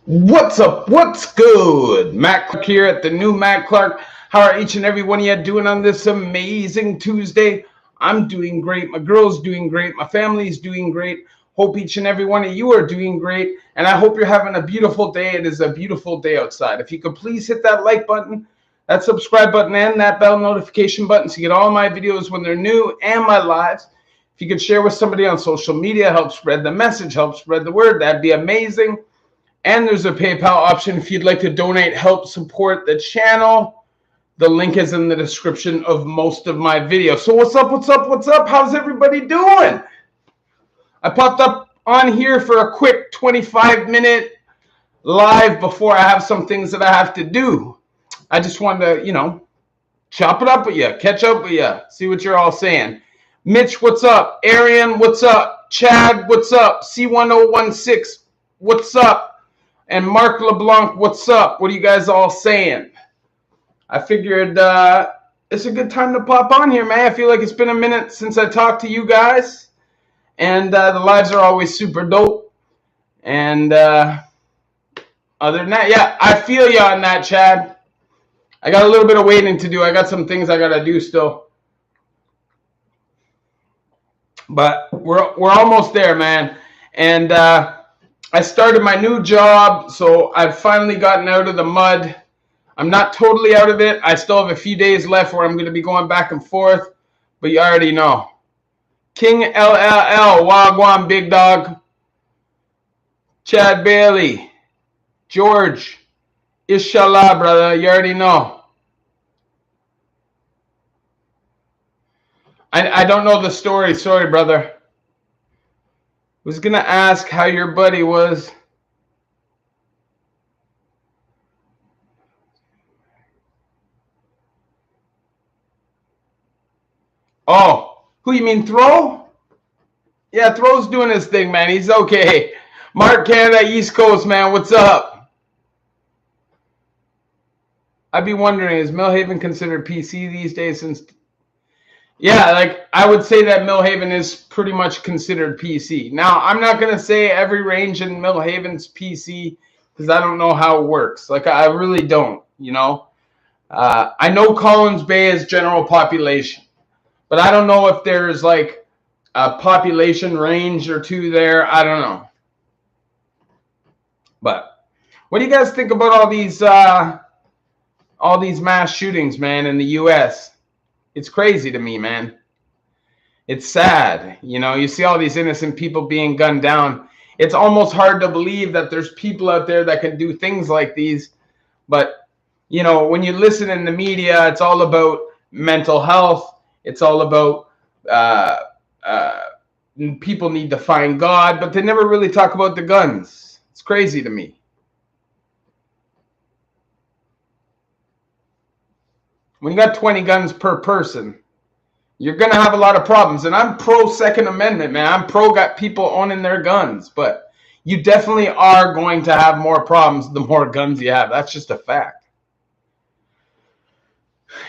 What's up? What's good? Matt Clark here at the new Matt Clark. How are each and every one of you doing on this amazing Tuesday? I'm doing great. My girl's doing great. My family's doing great. Hope each and every one of you are doing great. And I hope you're having a beautiful day. It is a beautiful day outside. If you could please hit that like button, that subscribe button, and that bell notification button to get all my videos when they're new and my lives. If you could share with somebody on social media, help spread the message, help spread the word, that'd be amazing. And there's a PayPal option if you'd like to donate, help support the channel. The link is in the description of most of my videos. So what's up, what's up, what's up? How's everybody doing? I popped up on here for a quick 25-minute live before I have some things that I have to do. I just wanted to, chop it up with you, catch up with you, see what you're all saying. Mitch, what's up? Arian, what's up? Chad, what's up? C1016, what's up? And Mark LeBlanc, what's up? What are you guys all saying? I figured it's a good time to pop on here, man. I feel like it's been a minute since I talked to you guys. And the lives are always super dope. And other than that, yeah, I feel you on that, Chad. I got a little bit of waiting to do. I got some things I got to do still. But we're almost there, man. And I started my new job, so I've finally gotten out of the mud. I'm not totally out of it. I still have a few days left where I'm going to be going back and forth, but you already know. King LLL, Wagwan, Big Dog. Chad Bailey. George. Inshallah, brother. You already know. I don't know the story. Sorry, brother. Was going to ask how your buddy was. Oh, who you mean, Throw? Yeah, Throw's doing his thing, man. He's okay. Mark Canada, East Coast, man. What's up? I'd be wondering, is Millhaven considered PC these days? Yeah, like I would say that Millhaven is pretty much considered PC. Now, I'm not going to say every range in Millhaven's PC because I don't know how it works. Like, I really don't, I know Collins Bay is general population, but I don't know if there's like a population range or two there. I don't know. But what do you guys think about all these mass shootings, man, in the U.S.? It's crazy to me, man. It's sad. You see all these innocent people being gunned down. It's almost hard to believe that there's people out there that can do things like these. But, when you listen in the media, it's all about mental health. It's all about people need to find God, but they never really talk about the guns. It's crazy to me. When you got 20 guns per person, you're going to have a lot of problems. And I'm pro Second Amendment, man. I'm pro got people owning their guns. But you definitely are going to have more problems the more guns you have. That's just a fact.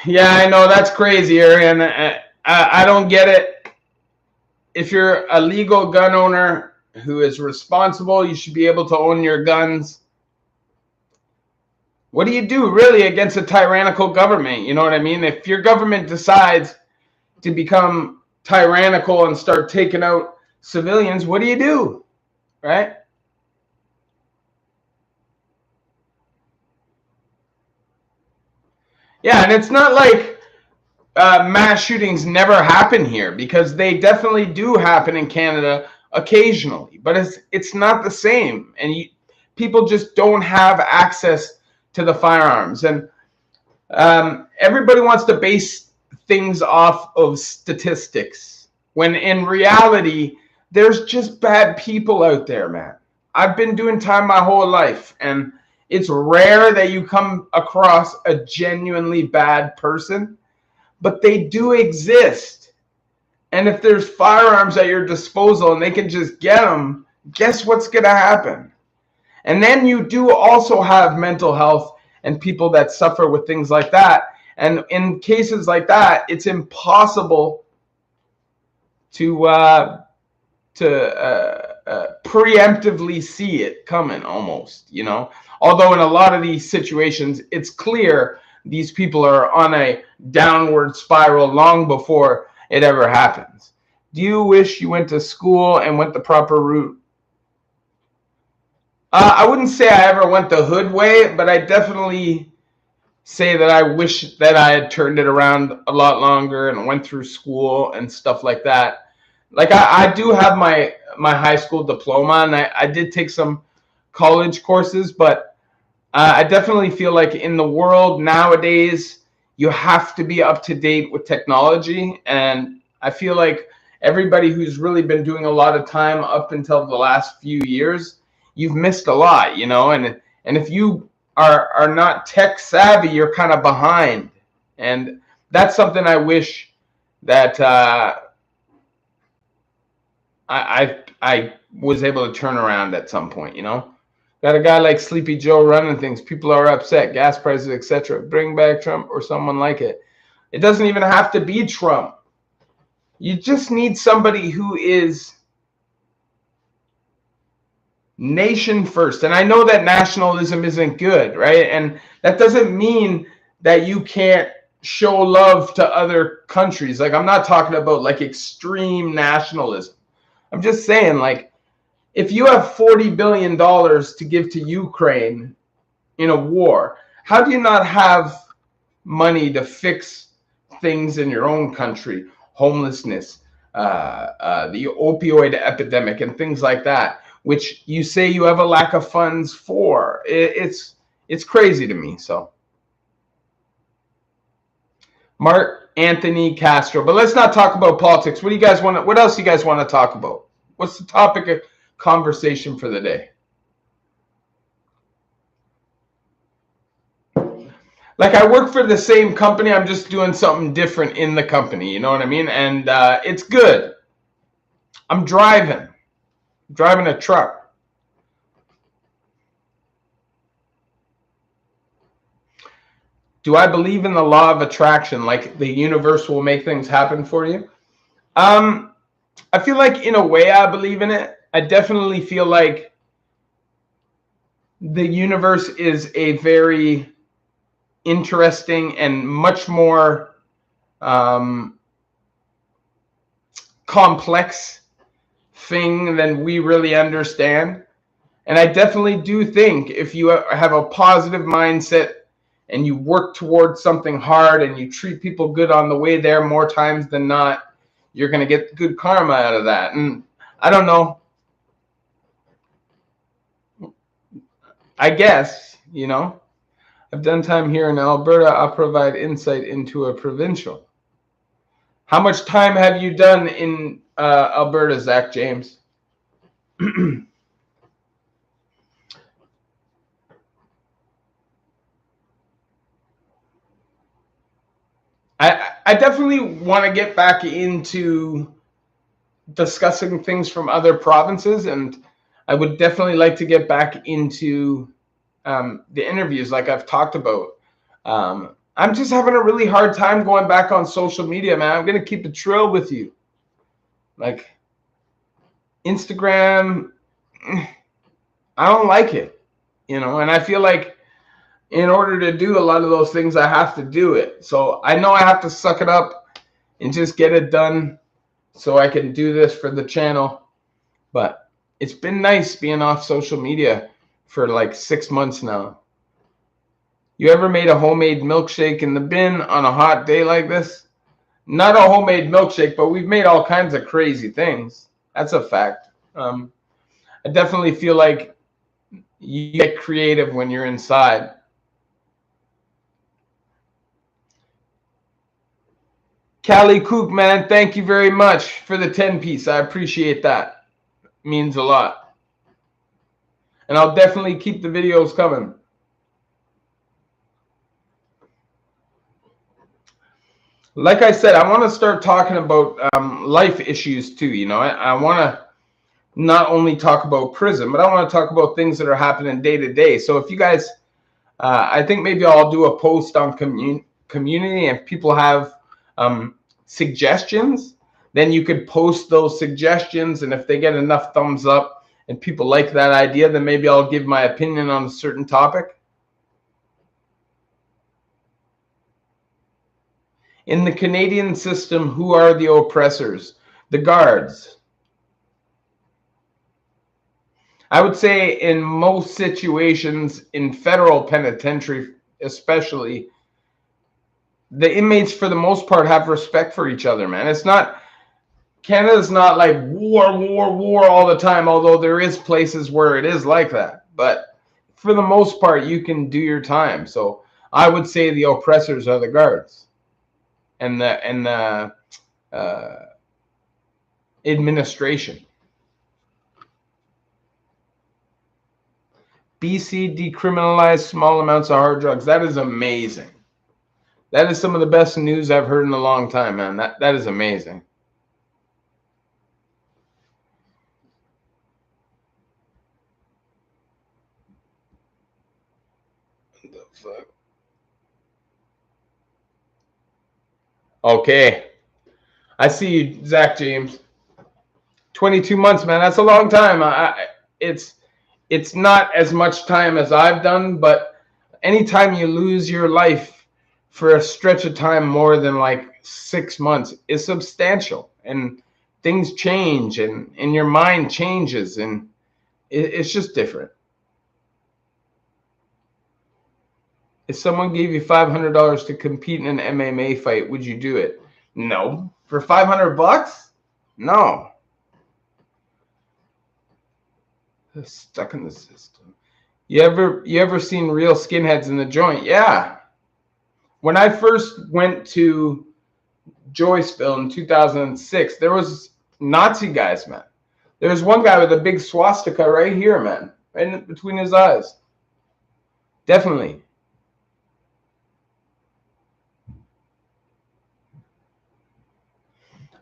Yeah, I know. That's crazy, Arian. I don't get it. If you're a legal gun owner who is responsible, you should be able to own your guns. What do you do really against a tyrannical government? You know what I mean? If your government decides to become tyrannical and start taking out civilians, what do you do? Right? Yeah, and it's not like mass shootings never happen here, because they definitely do happen in Canada occasionally, but it's not the same, and people just don't have access to the firearms. And everybody wants to base things off of statistics, when in reality, there's just bad people out there, man. I've been doing time my whole life, and it's rare that you come across a genuinely bad person, but they do exist. And if there's firearms at your disposal and they can just get them, guess what's going to happen? And then you do also have mental health and people that suffer with things like that. And in cases like that, it's impossible to preemptively see it coming almost, you know. Although in a lot of these situations, it's clear these people are on a downward spiral long before it ever happens. Do you wish you went to school and went the proper route? I wouldn't say I ever went the hood way, but I definitely say that I wish that I had turned it around a lot longer and went through school and stuff like that. Like I do have my high school diploma, and I did take some college courses, but I definitely feel like in the world nowadays, you have to be up to date with technology. And I feel like everybody who's really been doing a lot of time up until the last few years, you've missed a lot, you know. And if you are not tech savvy, you're kind of behind. And that's something I wish that I was able to turn around at some point, you know. Got a guy like Sleepy Joe running things. People are upset, gas prices, etc. Bring back Trump or someone like it. It doesn't even have to be Trump. You just need somebody who is nation first. And I know that nationalism isn't good, right? And that doesn't mean that you can't show love to other countries. Like, I'm not talking about like extreme nationalism. I'm just saying, like, if you have $40 billion to give to Ukraine in a war, how do you not have money to fix things in your own country? Homelessness, the opioid epidemic, and things like that, which you say you have a lack of funds for. It's crazy to me. So, Mark Anthony Castro. But let's not talk about politics. What do you guys want to, what else do you guys want to talk about? What's the topic of conversation for the day? Like, I work for the same company, I'm just doing something different in the company, you know what I mean? And it's good. I'm driving a truck. Do I believe in the law of attraction, like the universe will make things happen for you? I feel like in a way I believe in it. I definitely feel like the universe is a very interesting and much more complex thing than we really understand. And I definitely do think if you have a positive mindset and you work towards something hard and you treat people good on the way there, more times than not, you're going to get good karma out of that. And I don't know. I guess, you know, I've done time here in Alberta. I'll provide insight into a provincial. How much time have you done in Alberta, Zach James? I definitely want to get back into discussing things from other provinces, and I would definitely like to get back into the interviews like I've talked about. I'm just having a really hard time going back on social media, man. I'm going to keep it real with you. Like, Instagram, I don't like it, you know, and I feel like in order to do a lot of those things, I have to do it. So I know I have to suck it up and just get it done so I can do this for the channel. But it's been nice being off social media for like 6 months now. You ever made a homemade milkshake in the bin on a hot day like this? Not a homemade milkshake, but we've made all kinds of crazy things. That's a fact. I definitely feel like you get creative when you're inside. Callie Cook, man, thank you very much for the 10-piece. I appreciate that. It means a lot. And I'll definitely keep the videos coming. Like I said, I want to start talking about life issues too. You know, I want to not only talk about prison, but I want to talk about things that are happening day to day. So if you guys, I think maybe I'll do a post on community, and if people have suggestions, then you could post those suggestions, and if they get enough thumbs up and people like that idea, then maybe I'll give my opinion on a certain topic. In the Canadian system, who are the oppressors? The guards. I would say in most situations, in federal penitentiary especially, the inmates for the most part have respect for each other, man. It's not, Canada's not like war all the time, although there is places where it is like that. But for the most part, you can do your time. So I would say the oppressors are the guards and the administration. BC decriminalized small amounts of hard drugs. That is amazing. That is some of the best news I've heard in a long time, man. That is amazing. What the fuck? Okay. I see you, Zach James. 22 months, man. That's a long time. It's not as much time as I've done, but anytime you lose your life for a stretch of time more than like 6 months is substantial, and things change, and your mind changes, and it's just different. If someone gave you $500 to compete in an MMA fight, would you do it? No. For $500? No. They're stuck in the system. You ever seen real skinheads in the joint? Yeah. When I first went to Joyceville in 2006, there was Nazi guys, man. There's one guy with a big swastika right here, man, right in between his eyes. Definitely.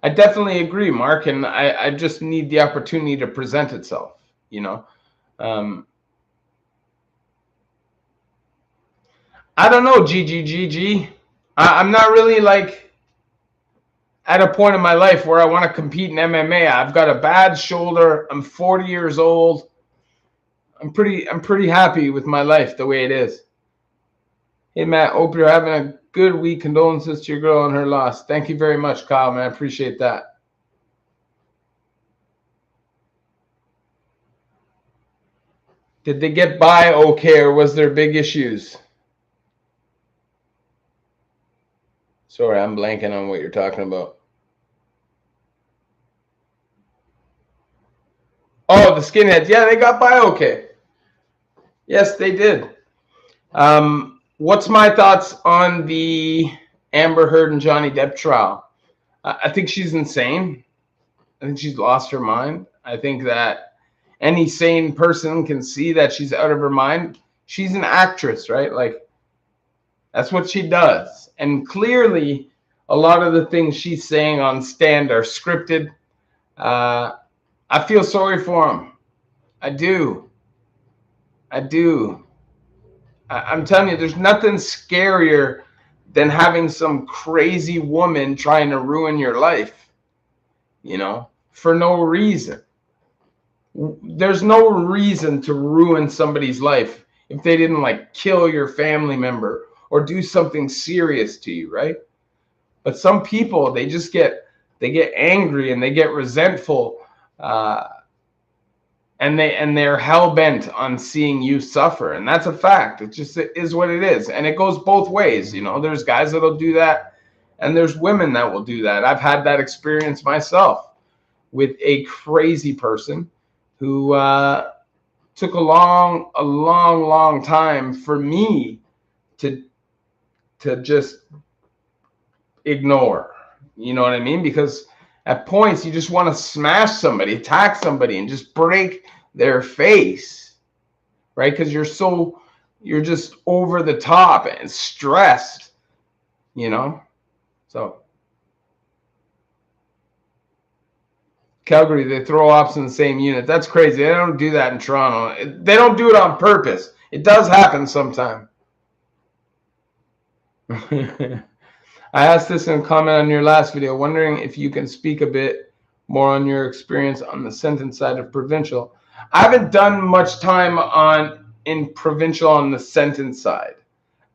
I definitely agree, Mark, and I just need the opportunity to present itself, you know. I don't know, GGGG. I'm not really like at a point in my life where I want to compete in MMA. I've got a bad shoulder. I'm 40 years old. I'm pretty happy with my life the way it is. Hey, Matt, hope you're having a good week. Condolences to your girl on her loss. Thank you very much, Kyle, man. I appreciate that. Did they get by okay, or was there big issues? Sorry, I'm blanking on what you're talking about. Oh, the skinheads. Yeah, they got by okay. Yes, they did. What's my thoughts on the Amber Heard and Johnny Depp trial? I think she's insane. I think she's lost her mind. I think that any sane person can see that she's out of her mind. She's an actress, right? Like, that's what she does. And clearly, a lot of the things she's saying on stand are scripted. I feel sorry for them. I do. I'm telling you, there's nothing scarier than having some crazy woman trying to ruin your life, you know, for no reason. There's no reason to ruin somebody's life if they didn't like kill your family member or do something serious to you, right? But some people, they get angry and they get resentful, and they're hell-bent on seeing you suffer, and that's a fact. It just is what it is, and it goes both ways. You know, there's guys that'll do that, and there's women that will do that. I've had that experience myself with a crazy person who took a long time for me to just ignore. You know what I mean? Because at points, you just want to smash somebody, attack somebody, and just break their face, right? Because you're just over the top and stressed, you know? So, Calgary, they throw ops in the same unit. That's crazy. They don't do that in Toronto. They don't do it on purpose. It does happen sometime. I asked this in a comment on your last video, wondering if you can speak a bit more on your experience on the sentence side of provincial. I haven't done much time in provincial on the sentence side,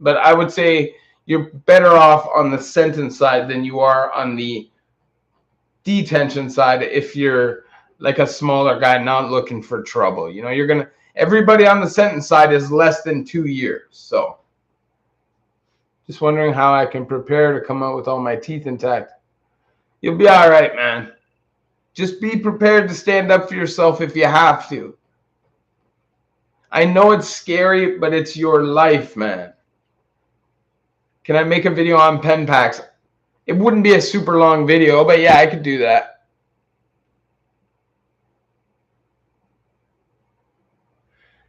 but I would say you're better off on the sentence side than you are on the detention side if you're like a smaller guy not looking for trouble. You know, everybody on the sentence side is less than 2 years. So just wondering how I can prepare to come out with all my teeth intact. You'll be all right, man. Just be prepared to stand up for yourself if you have to. I know it's scary, but it's your life, man. Can I make a video on pen packs? It wouldn't be a super long video, but yeah, I could do that.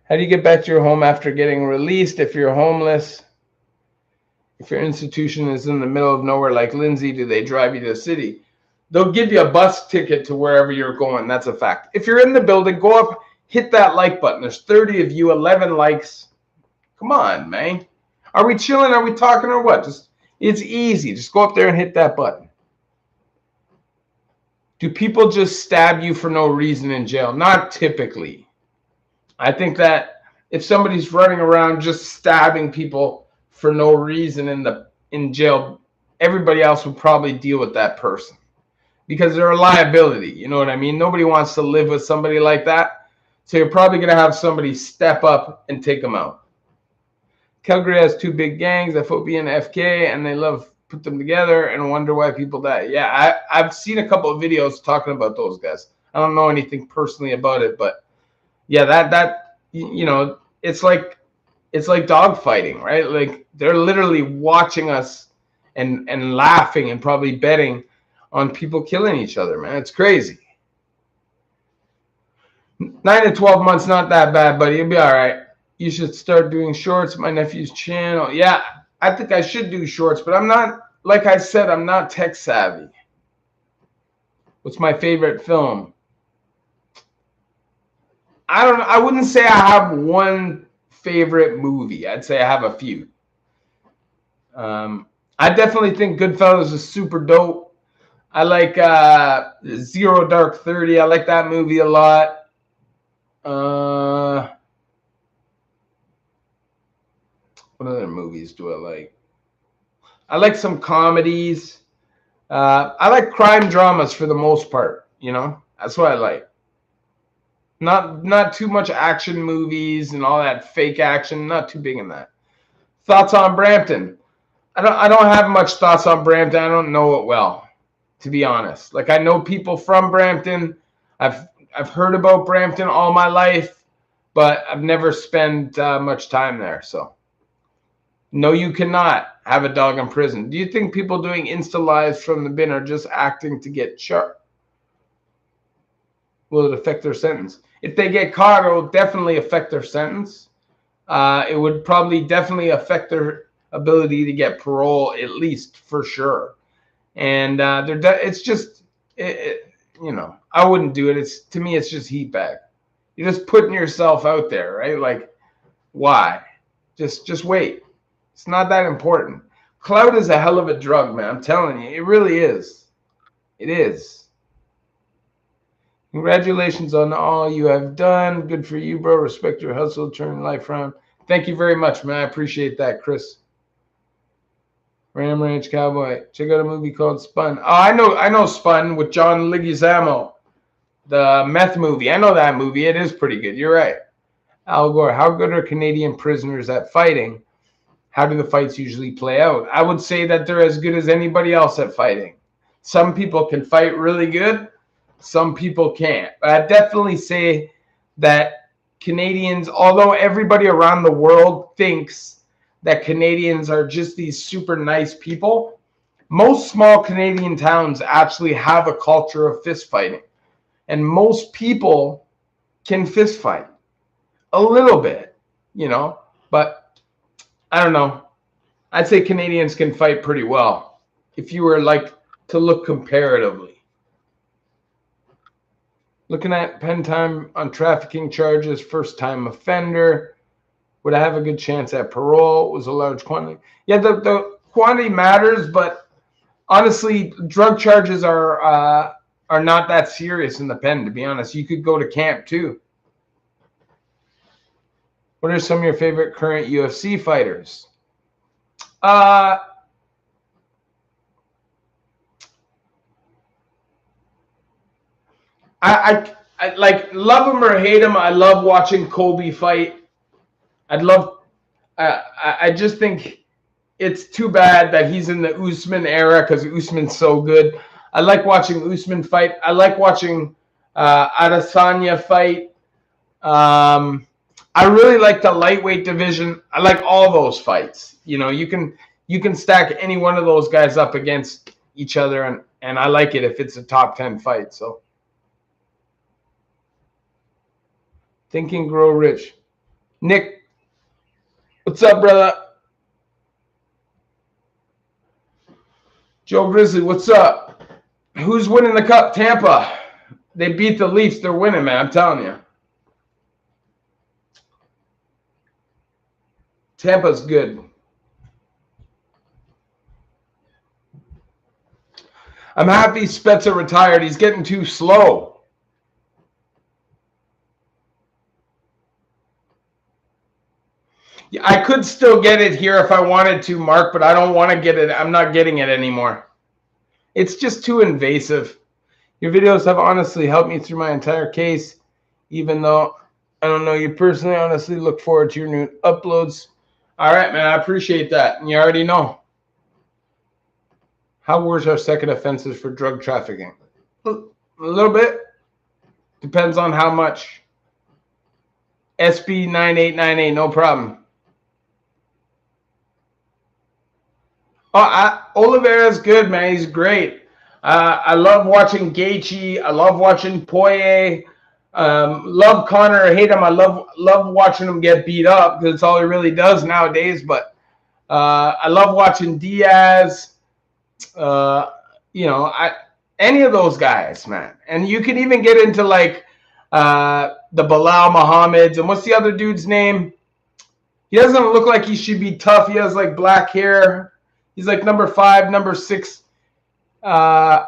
How do you get back to your home after getting released if you're homeless? If your institution is in the middle of nowhere like Lindsay, do they drive you to the city? They'll give you a bus ticket to wherever you're going. That's a fact. If you're in the building, go up, hit that like button. There's 30 of you, 11 likes. Come on, man. Are we chilling? Are we talking or what? It's easy. Just go up there and hit that button. Do people just stab you for no reason in jail? Not typically. I think that if somebody's running around just stabbing people for no reason in jail, everybody else would probably deal with that person because they're a liability. You know what I mean? Nobody wants to live with somebody like that. So you're probably going to have somebody step up and take them out. Calgary has 2 big gangs, FOB and FK, and they love put them together and wonder why people die. Yeah, I've seen a couple of videos talking about those guys. I don't know anything personally about it, but yeah, that you know, it's like dog fighting, right? Like they're literally watching us and laughing and probably betting on people killing each other, man. It's crazy. 9 to 12 months, not that bad, buddy. You'll be all right. You should start doing shorts. My nephew's channel. Yeah, I think I should do shorts, but I'm not, like I said, I'm not tech savvy. What's my favorite film? I don't know. I wouldn't say I have one favorite movie. I'd say I have a few. I definitely think Goodfellas is super dope. I like Zero Dark 30. I like that movie a lot. What other movies do I like? I like some comedies. I like crime dramas for the most part. You know, that's what I like. Not too much action movies and all that fake action. Not too big in that. Thoughts on Brampton? I don't have much thoughts on Brampton. I don't know it well, to be honest. Like I know people from Brampton. I've heard about Brampton all my life, but I've never spent much time there. So, no, you cannot have a dog in prison. Do you think people doing Insta lives from the bin are just acting to get sharp? Will it affect their sentence? If they get caught, it will definitely affect their sentence. It would probably definitely affect their ability to get parole, at least for sure. And it's just, you know, I wouldn't do it. To me, it's just heat bag. You're just putting yourself out there, right? Like, why? Just wait. It's not that important. Clout is a hell of a drug, man. I'm telling you, it really is. It is. Congratulations on all you have done. Good for you, bro. Respect your hustle. Turn life around. Thank you very much, man. I appreciate that, Chris. Ram Ranch Cowboy. Check out a movie called Spun. Oh, I know Spun with John Leguizamo. The meth movie. I know that movie. It is pretty good. You're right. Al Gore. How good are Canadian prisoners at fighting? How do the fights usually play out? I would say that they're as good as anybody else at fighting. Some people can fight really good. Some people can't. But I definitely say that Canadians, although everybody around the world thinks that Canadians are just these super nice people, most small Canadian towns actually have a culture of fist fighting. And most people can fist fight a little bit, you know, but I don't know. I'd say Canadians can fight pretty well if you were like to look comparatively. Looking at pen time on trafficking charges, first-time offender. Would I have a good chance at parole? Was a large quantity. Yeah, the quantity matters, but honestly, drug charges are not that serious in the pen, to be honest. You could go to camp too. What are some of your favorite current UFC fighters? I like, love him or hate him. I love watching Kobe fight. I'd love. I just think it's too bad that he's in the Usman era because Usman's so good. I like watching Usman fight. I like watching Adesanya fight. I really like the lightweight division. I like all those fights. You know, you can stack any one of those guys up against each other, and I like it if it's a top 10 fight. So, Think and Grow Rich. Nick, what's up, brother? Joe Grizzly, what's up? Who's winning the cup? Tampa. They beat the Leafs. They're winning, man. I'm telling you. Tampa's good. I'm happy Spezza retired. He's getting too slow. Yeah, I could still get it here if I wanted to, Mark, but I don't want to get it. I'm not getting it anymore. It's just too invasive. Your videos have honestly helped me through my entire case, even though I don't know you personally. Honestly, look forward to your new uploads. All right, man, I appreciate that. And you already know. How worse are second offenses for drug trafficking? A little bit. Depends on how much. SB 9898, no problem. Oh, Oliveira's good, man. He's great. I love watching Gaethje. I love watching Poirier. Love Connor. I hate him. I love watching him get beat up because it's all he really does nowadays. But I love watching Diaz. You know, any of those guys, man. And you can even get into like the Bilal Muhammad's, and what's the other dude's name? He doesn't look like he should be tough. He has like black hair. He's like number 5, number 6. Darush.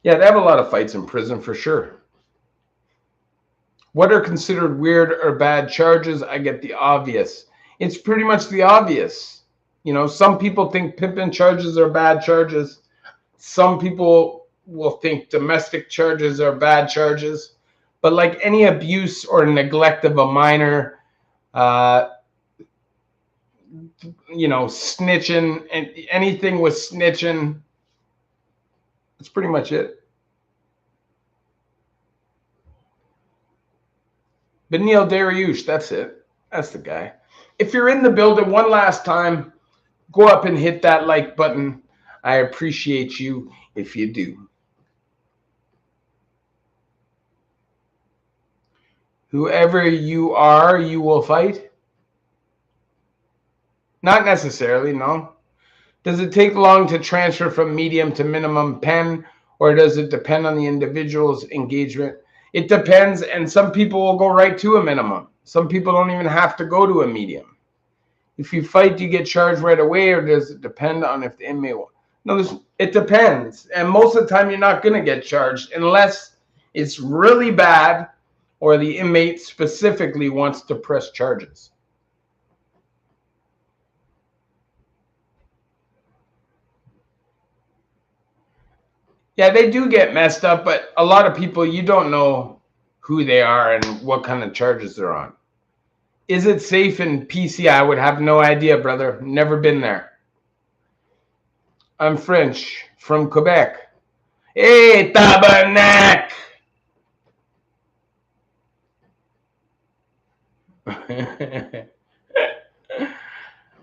Yeah, they have a lot of fights in prison for sure. What are considered weird or bad charges? I get the obvious. It's pretty much the obvious. You know, some people think pimping charges are bad charges. Some people will think domestic charges are bad charges. But like any abuse or neglect of a minor, you know, snitching, and anything with snitching, that's pretty much it. Benil Dariush, that's it. That's the guy. If you're in the building, one last time, go up and hit that like button. I appreciate you if you do. Whoever you are, you will fight? Not necessarily, no. Does it take long to transfer from medium to minimum pen, or does it depend on the individual's engagement? It depends, and some people will go right to a minimum. Some people don't even have to go to a medium. If you fight, do you get charged right away, or does it depend on if the inmate will? No, it depends. And most of the time, you're not going to get charged unless it's really bad or the inmate specifically wants to press charges. Yeah, they do get messed up, but a lot of people, you don't know who they are and what kind of charges they're on. Is it safe in PC? I would have no idea, brother. Never been there. I'm French, from Quebec. Hey, tabarnak!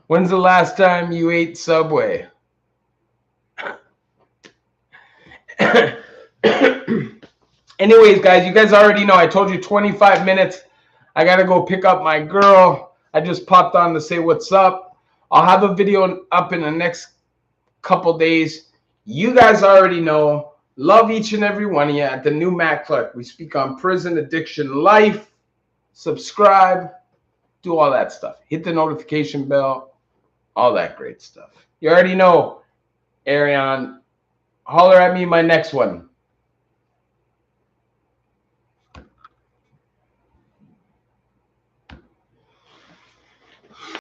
When's the last time you ate Subway? Anyways, guys, you guys already know. I told you 25 minutes. I got to go pick up my girl. I just popped on to say what's up. I'll have a video up in the next couple days. You guys already know. Love each and every one of you at the new Matt Clark. We speak on prison, addiction, life. Subscribe, do all that stuff. Hit the notification bell, all that great stuff. You already know, Arion. Holler at me my next one.